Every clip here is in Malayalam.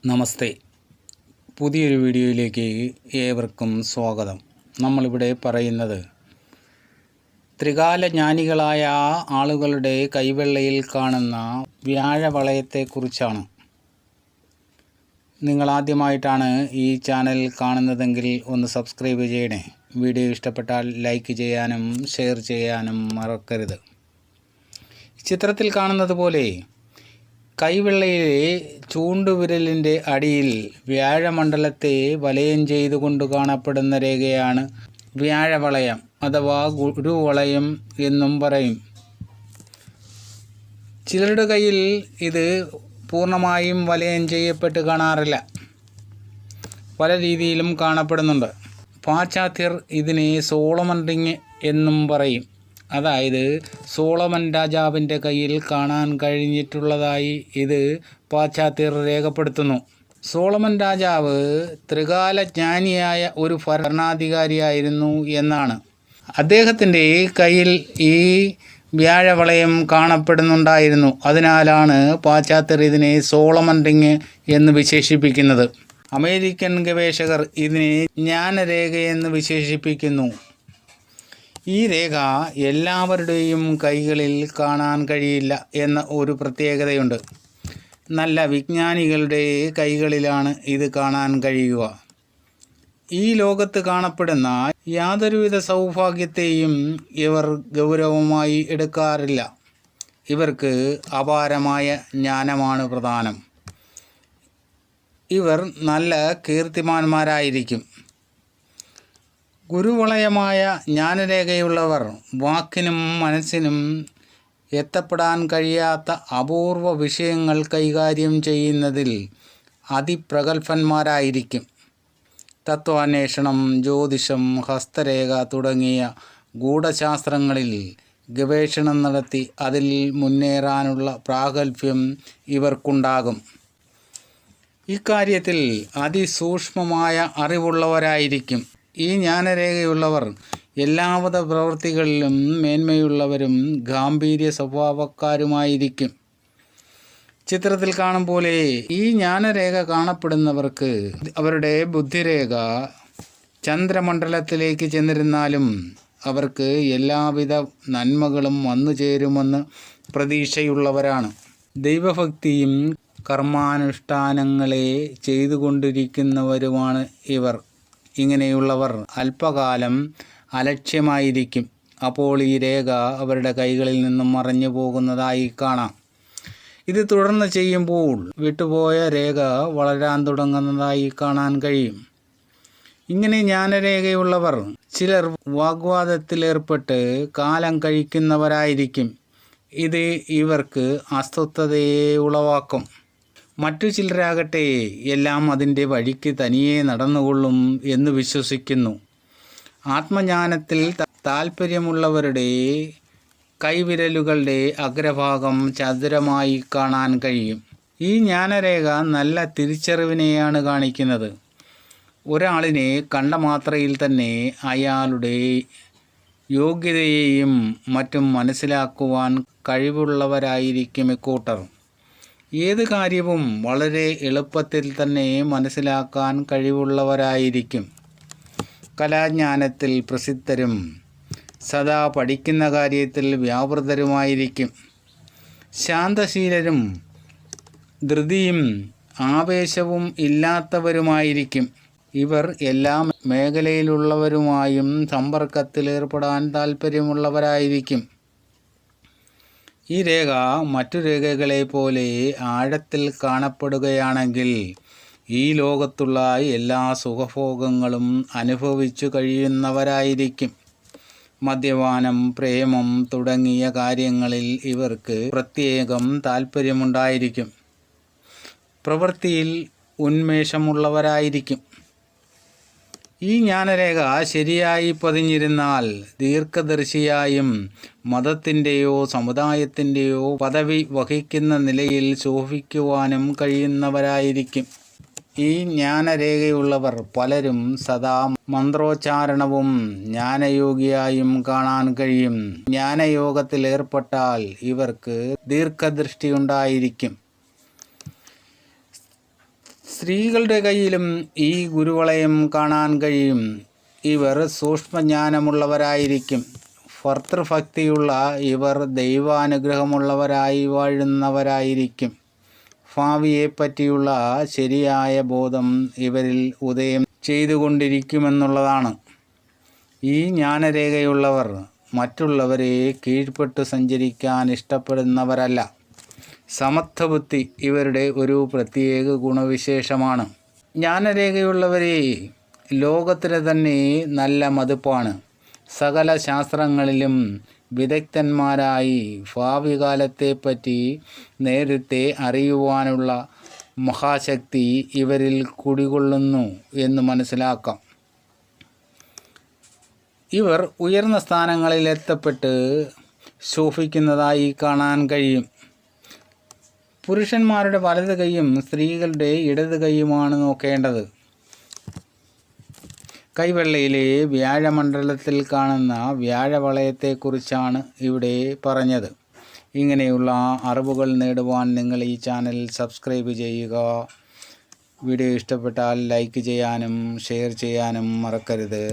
നമസ്തേ. പുതിയൊരു വീഡിയോയിലേക്ക് ഏവർക്കും സ്വാഗതം. നമ്മളിവിടെ പറയുന്നത് ത്രികാലജ്ഞാനികളായ ആളുകളുടെ കൈവെള്ളയിൽ കാണുന്ന വ്യാഴവളയത്തെക്കുറിച്ചാണ്. നിങ്ങളാദ്യമായിട്ടാണ് ഈ ചാനൽ കാണുന്നതെങ്കിൽ ഒന്ന് സബ്സ്ക്രൈബ് ചെയ്യണേ. വീഡിയോ ഇഷ്ടപ്പെട്ടാൽ ലൈക്ക് ചെയ്യാനും ഷെയർ ചെയ്യാനും മറക്കരുത്. ചിത്രത്തിൽ കാണുന്നത് പോലെ കൈവെള്ളയിലെ ചൂണ്ടുവിരലിൻ്റെ അടിയിൽ വ്യാഴമണ്ഡലത്തെ വലയം ചെയ്തുകൊണ്ട് കാണപ്പെടുന്ന രേഖയാണ് വ്യാഴവളയം അഥവാ ഗുരുവളയം എന്നും പറയും. ചിലരുടെ കയ്യിൽ ഇത് പൂർണ്ണമായും വലയം ചെയ്യപ്പെട്ട് കാണാറില്ല. പല രീതിയിലും കാണപ്പെടുന്നുണ്ട്. പാശ്ചാത്യർ ഇതിനെ സോളമൻ റിങ് എന്നും പറയും. അതായത് സോളമൻ രാജാവിൻ്റെ കയ്യിൽ കാണാൻ കഴിഞ്ഞിട്ടുള്ളതായി ഇത് പാശ്ചാത്യർ രേഖപ്പെടുത്തുന്നു. സോളമൻ രാജാവ് ത്രികാലജ്ഞാനിയായ ഒരു ഭരണാധികാരിയായിരുന്നു എന്നാണ്. അദ്ദേഹത്തിൻ്റെ കയ്യിൽ ഈ വ്യാഴവളയം കാണപ്പെടുന്നുണ്ടായിരുന്നു. അതിനാലാണ് പാശ്ചാത്യർ ഇതിനെ സോളമൻ റിങ് എന്ന് വിശേഷിപ്പിക്കുന്നത്. അമേരിക്കൻ ഗവേഷകർ ഇതിനെ ജ്ഞാനരേഖയെന്ന് വിശേഷിപ്പിക്കുന്നു. ഈ രേഖ എല്ലാവരുടെയും കൈകളിൽ കാണാൻ കഴിയില്ല എന്ന ഒരു പ്രത്യേകതയുണ്ട്. നല്ല വിജ്ഞാനികളുടെ കൈകളിലാണ് ഇത് കാണാൻ കഴിയുക. ഈ ലോകത്ത് കാണപ്പെടുന്ന യാതൊരുവിധ സൗഭാഗ്യത്തെയും ഇവർ ഗൗരവമായി എടുക്കാറില്ല. ഇവർക്ക് അപാരമായ ജ്ഞാനമാണ് പ്രധാനം. ഇവർ നല്ല കീർത്തിമാന്മാരായിരിക്കും. ഗുരുവളയമായ ജ്ഞാനരേഖയുള്ളവർ വാക്കിനും മനസ്സിനും എത്തപ്പെടാൻ കഴിയാത്ത അപൂർവ വിഷയങ്ങൾ കൈകാര്യം ചെയ്യുന്നതിൽ അതിപ്രഗത്ഭന്മാരായിരിക്കും. തത്വാന്വേഷണം, ജ്യോതിഷം, ഹസ്തരേഖ തുടങ്ങിയ ഗൂഢശാസ്ത്രങ്ങളിൽ ഗവേഷണം നടത്തി അതിൽ മുന്നേറാനുള്ള പ്രാഗൽഭ്യം ഇവർക്കുണ്ടാകും. ഇക്കാര്യത്തിൽ അതിസൂക്ഷ്മമായ അറിവുള്ളവരായിരിക്കും. ഈ ജ്ഞാനരേഖയുള്ളവർ എല്ലാവിധ പ്രവൃത്തികളിലും മേന്മയുള്ളവരും ഗാംഭീര്യ സ്വഭാവക്കാരുമായിരിക്കും. ചിത്രത്തിൽ കാണും പോലെ ഈ ജ്ഞാനരേഖ കാണപ്പെടുന്നവർക്ക് അവരുടെ ബുദ്ധിരേഖ ചന്ദ്രമണ്ഡലത്തിലേക്ക് ചെന്നിരുന്നാലും അവർക്ക് എല്ലാവിധ നന്മകളും വന്നു ചേരുമെന്ന് പ്രതീക്ഷയുള്ളവരാണ്. ദൈവഭക്തിയും കർമാനുഷ്ഠാനങ്ങളെ ചെയ്തുകൊണ്ടിരിക്കുന്നവരുമാണ് ഇവർ. ഇങ്ങനെയുള്ളവർ അല്പകാലം അലക്ഷ്യമായിരിക്കും. അപ്പോൾ ഈ രേഖ അവരുടെ കൈകളിൽ നിന്നും മറഞ്ഞു പോകുന്നതായി കാണാം. ഇത് തുടർന്ന് ചെയ്യുമ്പോൾ വിട്ടുപോയ രേഖ വളരാൻ തുടങ്ങുന്നതായി കാണാൻ കഴിയും. ഇങ്ങനെ ജ്ഞാനരേഖയുള്ളവർ ചിലർ വാഗ്വാദത്തിലേർപ്പെട്ട് കാലം കഴിക്കുന്നവരായിരിക്കും. ഇത് ഇവർക്ക് അസ്വസ്ഥതയെ ഉളവാക്കും. മറ്റു ചിലരാകട്ടെ എല്ലാം അതിൻ്റെ വഴിക്ക് തനിയെ നടന്നുകൊള്ളും എന്ന് വിശ്വസിക്കുന്നു. ആത്മജ്ഞാനത്തിൽ താൽപ്പര്യമുള്ളവരുടെ കൈവിരലുകളുടെ അഗ്രഭാഗം ചതുരമായി കാണാൻ കഴിയും. ഈ ജ്ഞാനരേഖ നല്ല തിരിച്ചറിവിനെയാണ് കാണിക്കുന്നത്. ഒരാളിനെ കണ്ട മാത്രയിൽ തന്നെ അയാളുടെ യോഗ്യതയെയും മറ്റും മനസ്സിലാക്കുവാൻ കഴിവുള്ളവരായിരിക്കും ഇക്കൂട്ടർ. ഏത് കാര്യവും വളരെ എളുപ്പത്തിൽ തന്നെ മനസ്സിലാക്കാൻ കഴിവുള്ളവരായിരിക്കും. കലാജ്ഞാനത്തിൽ പ്രസിദ്ധരും സദാ പഠിക്കുന്ന കാര്യത്തിൽ വ്യാപൃതരുമായിരിക്കും. ശാന്തശീലരും ധൃതിയും ആവേശവും ഇല്ലാത്തവരുമായിരിക്കും. ഇവർ എല്ലാ മേഖലയിലുള്ളവരുമായും സമ്പർക്കത്തിലേർപ്പെടാൻ താൽപ്പര്യമുള്ളവരായിരിക്കും. ഈ രേഖ മറ്റു രേഖകളെ പോലെ ആഴത്തിൽ കാണപ്പെടുകയാണെങ്കിൽ ഈ ലോകത്തുള്ള എല്ലാ സുഖഭോഗങ്ങളും അനുഭവിച്ചു കഴിയുന്നവരായിരിക്കും. മദ്യപാനം, പ്രേമം തുടങ്ങിയ കാര്യങ്ങളിൽ ഇവർക്ക് പ്രത്യേകം താൽപ്പര്യമുണ്ടായിരിക്കും. പ്രവൃത്തിയിൽ ഉന്മേഷമുള്ളവരായിരിക്കും. ഈ ജ്ഞാനരേഖ ശരിയായി പതിഞ്ഞിരുന്നാൽ ദീർഘദർശിയായും മതത്തിൻ്റെയോ സമുദായത്തിൻ്റെയോ പദവി വഹിക്കുന്ന നിലയിൽ ശോഭിക്കുവാനും കഴിയുന്നവരായിരിക്കും. ഈ ജ്ഞാനരേഖയുള്ളവർ പലരും സദാ മന്ത്രോച്ചാരണവും ജ്ഞാനയോഗിയായും കാണാൻ കഴിയും. ജ്ഞാനയോഗത്തിലേർപ്പെട്ടാൽ ഇവർക്ക് ദീർഘദൃഷ്ടിയുണ്ടായിരിക്കും. സ്ത്രീകളുടെ കയ്യിലും ഈ ഗുരുവളയം കാണാൻ കഴിയും. ഇവർ സൂക്ഷ്മജ്ഞാനമുള്ളവരായിരിക്കും. ഭർതൃഭക്തിയുള്ള ഇവർ ദൈവാനുഗ്രഹമുള്ളവരായി വാഴുന്നവരായിരിക്കും. ഭാവിയെപ്പറ്റിയുള്ള ശരിയായ ബോധം ഇവരിൽ ഉദയം ചെയ്തുകൊണ്ടിരിക്കുമെന്നുള്ളതാണ്. ഈ ജ്ഞാനരേഖയുള്ളവർ മറ്റുള്ളവരെ കീഴ്പ്പെട്ടു സഞ്ചരിക്കാൻ ഇഷ്ടപ്പെടുന്നവരല്ല. സമത്വബുദ്ധി ഇവരുടെ ഒരു പ്രത്യേക ഗുണവിശേഷമാണ്. ജ്ഞാനരേഖയുള്ളവരെ ലോകത്തിന് തന്നെ നല്ല മതിപ്പാണ്. സകല ശാസ്ത്രങ്ങളിലും വിദഗ്ധന്മാരായി ഭാവി കാലത്തെപ്പറ്റി നേരത്തെ അറിയുവാനുള്ള മഹാശക്തി ഇവരിൽ കുടികൊള്ളുന്നു എന്ന് മനസ്സിലാക്കാം. ഇവർ ഉയർന്ന സ്ഥാനങ്ങളിൽ എത്തപ്പെട്ട് ശോഭിക്കുന്നതായി കാണാൻ കഴിയും. പുരുഷന്മാരുടെ വലത് കൈയും സ്ത്രീകളുടെ ഇടത് കൈയുമാണ് നോക്കേണ്ടത്. കൈവെള്ളയിലെ വ്യാഴമണ്ഡലത്തിൽ കാണുന്ന വ്യാഴവളയത്തെക്കുറിച്ചാണ് ഇവിടെ പറഞ്ഞത്. ഇങ്ങനെയുള്ള അറിവുകൾ നേടുവാൻ നിങ്ങൾ ഈ ചാനൽ സബ്സ്ക്രൈബ് ചെയ്യുക. വീഡിയോ ഇഷ്ടപ്പെട്ടാൽ ലൈക്ക് ചെയ്യാനും ഷെയർ ചെയ്യാനും മറക്കരുത്.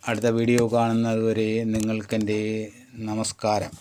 അടുത്ത വീഡിയോ കാണുന്നതുവരെ നിങ്ങൾക്കെൻ്റെ നമസ്കാരം.